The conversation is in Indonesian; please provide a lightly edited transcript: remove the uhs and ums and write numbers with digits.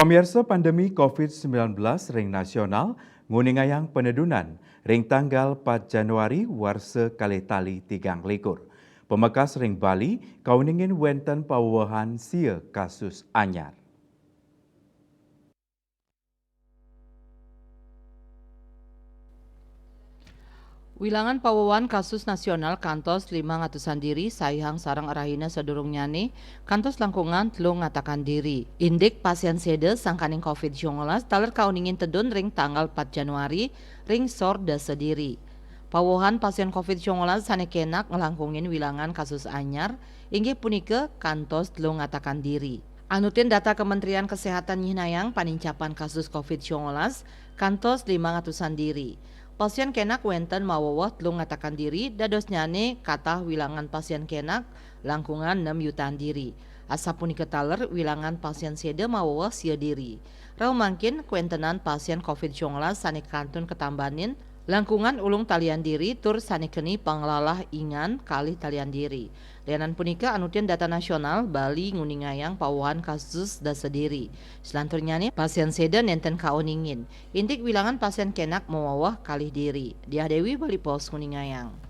Pamirsa pandemi COVID-19 ring nasional nguningayang penedunan ring tanggal 4 Januari warsa kalih tali 3 Pemekas ring Bali kauningin wenten pawahan sia kasus anyar. Wilangan pawawan kasus nasional kantos 500-an diri sayang sarang arahina sedurung nyane kantos langkungan telung ngatakan diri. Indik pasien sede sangkaning COVID-19 taler kauningin tedun ring tanggal 4 Januari ring sor dasa diri. Pawahan pasien COVID-19 sanekenak ngelangkungin wilangan kasus anyar inggih punike kantos telung ngatakan diri. Anutin data Kementerian Kesehatan nyinayang panincapan kasus COVID-19 kantos 500-an diri. Pasien kenak wenten mawawah telung ngatakan diri dados nyane kata wilangan pasien kenak langkungan 6 jutaan diri. Asapuni ketaler wilangan pasien sede mawawah sia diri. Rau mangkin kuentenan pasien COVID-19 sane kantun ketambanin langkungan ulung talian diri tur sanikeni panglalah ingan kali talian diri. Lianan punika anutien data nasional Bali nguningayang pawahan kasus dasa diri. Selanturnya nih pasien sedan nenten kauningin. Intik wilangan pasien kenak mewawah kali diri. Diah Dewi Bali Pos nguningayang.